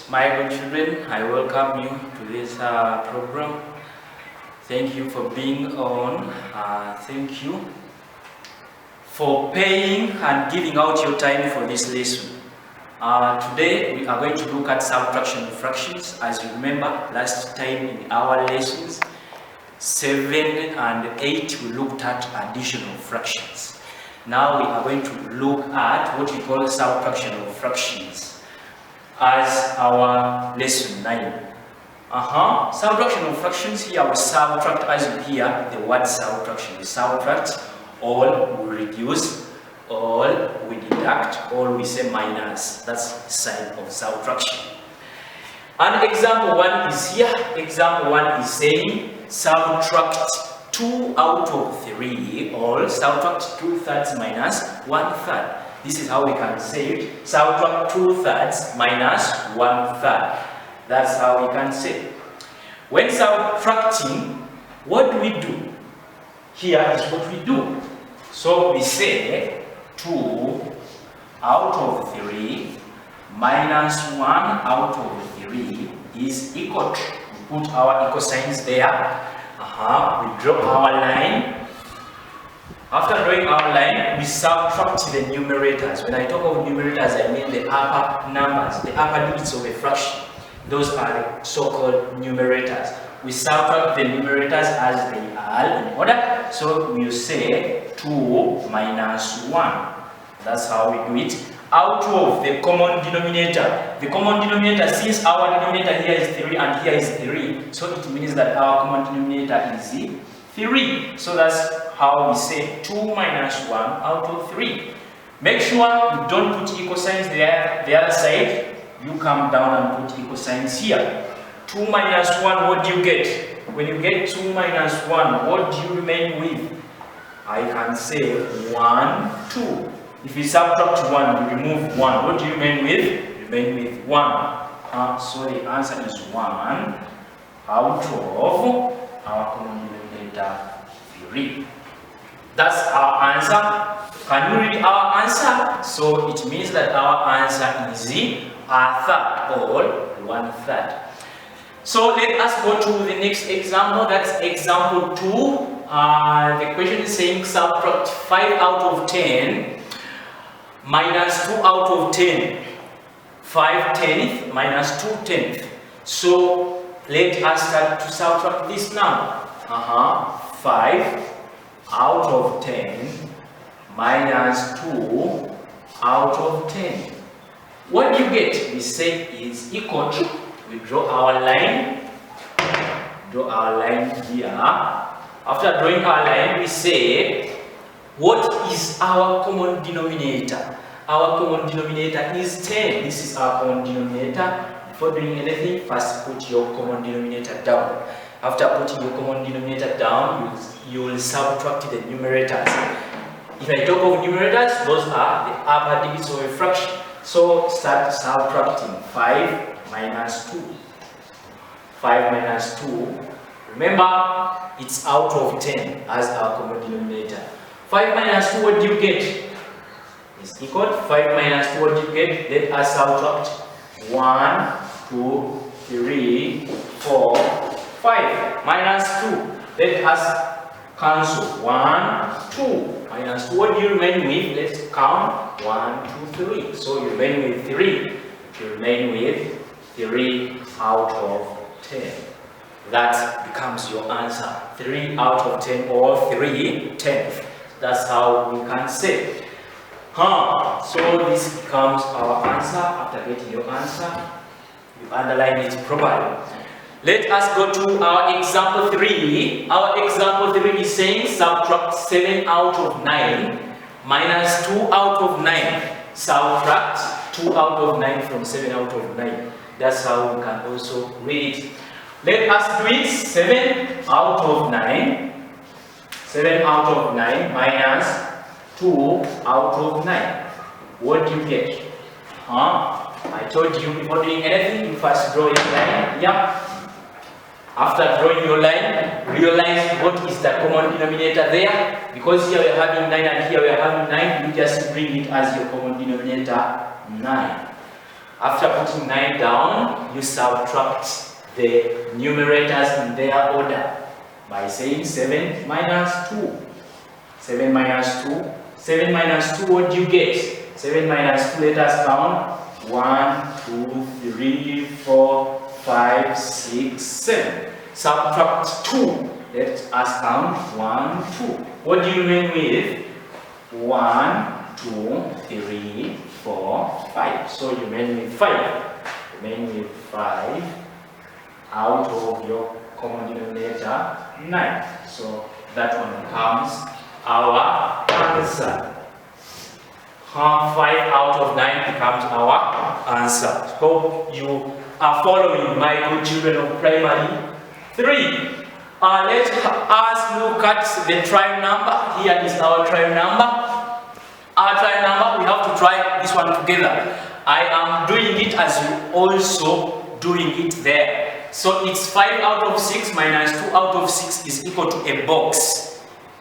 My good children, I welcome you to this program. Thank you for being on. Thank you for paying and giving out your time for this lesson. Today we are going to look at subtraction of fractions. As you remember, last time in our lessons 7 and 8 we looked at addition of fractions. Now we are going to look at what we call subtraction of fractions as our lesson 9. Subtraction of fractions, here we subtract, as you hear the word subtraction. We subtract, or we reduce, or we deduct, or we say minus. That's the sign of subtraction. And example 1 is here. Example 1 is saying subtract 2 out of 3, or subtract 2/3 minus 1/3. This is how we can say it. Subtract 2/3 minus 1/3. That's how we can say it. When subtracting, what do we do? Here is what we do. So we say 2 out of 3 minus 1 out of 3 is equal to, we put our equal signs there. We draw our line. After drawing our line, we subtract the numerators. When I talk of numerators, I mean the upper numbers, the upper limits of a fraction. Those are the so-called numerators. We subtract the numerators as they are in order. So we say 2 minus 1. That's how we do it. Out of the common denominator. The common denominator, since our denominator here is 3 and here is 3, so it means that our common denominator is 3. So that's how we say 2 minus 1 out of 3. Make sure you don't put equal signs there, the other side. You come down and put equal signs here. 2 minus 1, what do you get? When you get 2 minus 1, what do you remain with? I can say 1, 2. If you subtract 1, you remove 1. What do you remain with? You remain with 1. So the answer is 1 out of our common denominator 3. That's our answer. Can you read our answer? So it means that our answer is a third, or 1/3. So let us go to the next example. That's example 2. The question is saying subtract 5 out of 10 minus 2 out of 10. 5/10 minus 2/10. So let us start to subtract this number. 5 out of 10 minus 2 out of 10. What do you get? We say is equal to, we draw our line. Draw our line here. After drawing our line, we say, what is our common denominator? Our common denominator is 10. This is our common denominator. Before doing anything, first put your common denominator down. After putting your common denominator down, you will subtract the numerators. If I talk of numerators, those are the upper digits of a fraction. So start subtracting 5 minus 2. 5 minus 2. Remember, it's out of 10 as our common denominator. 5 minus 2, what do you get? It's equal to 5 minus 2, what do you get? Let us subtract 1, 2, 3, 4, 5. Minus 2. Let us cancel 1, 2. Minus 2, what do you remain with? Let's count 1, 2, 3. So you remain with 3. You remain with 3 out of 10. That becomes your answer. 3 out of 10, or 3/10. That's how we can say. So this becomes our answer. After getting your answer, you underline it properly. Let us go to our example 3. Our example 3 is saying subtract 7 out of 9 minus 2 out of 9. Subtract 2 out of 9 from 7 out of 9. That's how we can also read it. Let us do it. 7 out of 9. 7 out of 9 minus 2 out of 9. What do you get? I told you before doing anything, you first draw a line. After drawing your line, realize what is the common denominator there. Because here we are having 9 and here we are having 9, you just bring it as your common denominator 9. After putting 9 down, you subtract the numerators in their order by saying 7 minus 2. 7 minus 2. 7 minus 2, what do you get? 7 minus 2, let us count. 1, 2, 3, 4, 5, 6, 7. Subtract 2. Let us count. 1, 2. What do you remain with? 1, 2, 3, 4, 5. So you remain with 5. Remain with 5 out of your common denominator 9. So that one becomes our answer. 5 out of 9 becomes our answer. Hope you are following, my good children of primary 3. Let us look at the tribe number. Here is our tribe number. Our tribe number, we have to try this one together. I am doing it as you also doing it there. So it's 5 out of 6 minus 2 out of 6 is equal to a box.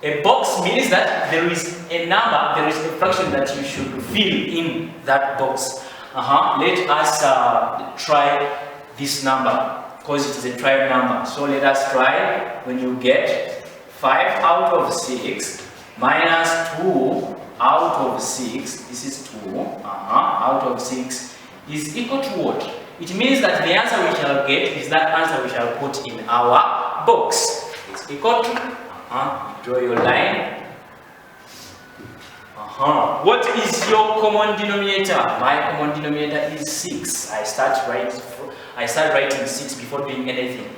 A box means that there is a number, there is a fraction that you should fill in that box. Let us try this number because it is a tribe number. So let us try. When you get 5 out of 6 minus 2 out of 6, this is 2, out of 6 is equal to what? It means that the answer we shall get is that answer we shall put in our box. It's equal to, draw your line. What is your common denominator? My common denominator is 6. I start writing 6 before doing anything.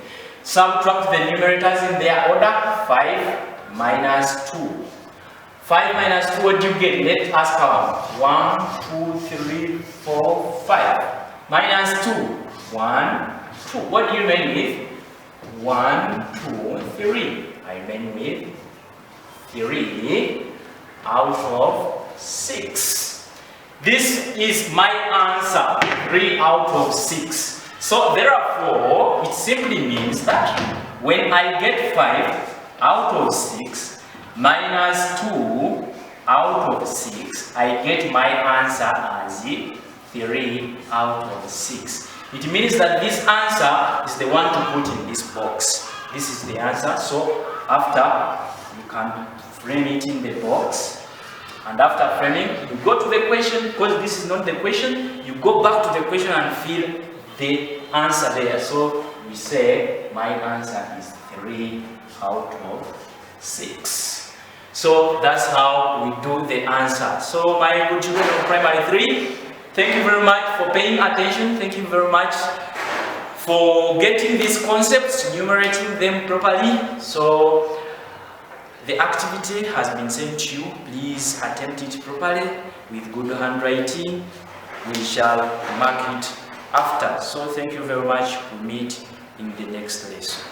Subtract the numerators in their order. 5 minus 2. 5 minus 2, what do you get? Let us count. 1, 2, 3, 4, 5. Minus 2. 1, 2. What do you remain with? 1, 2, 3. I remain with 3 out of 6. This is my answer. 3 out of 6. So therefore, it simply means that when I get 5 out of 6 minus 2 out of 6, I get my answer as 3 out of 6. It means that this answer is the one to put in this box. This is the answer. So after, you can frame it in the box. And after framing, you go to the question. Because this is not the question, you go back to the question and fill the answer there. So we say my answer is 3 out of 6. So that's how we do the answer. So my good children of primary 3, thank you very much for paying attention. Thank you very much for getting these concepts, enumerating them properly. So the activity has been sent to you. Please attempt it properly with good handwriting. We shall mark it after. So thank you very much. We'll meet in the next lesson.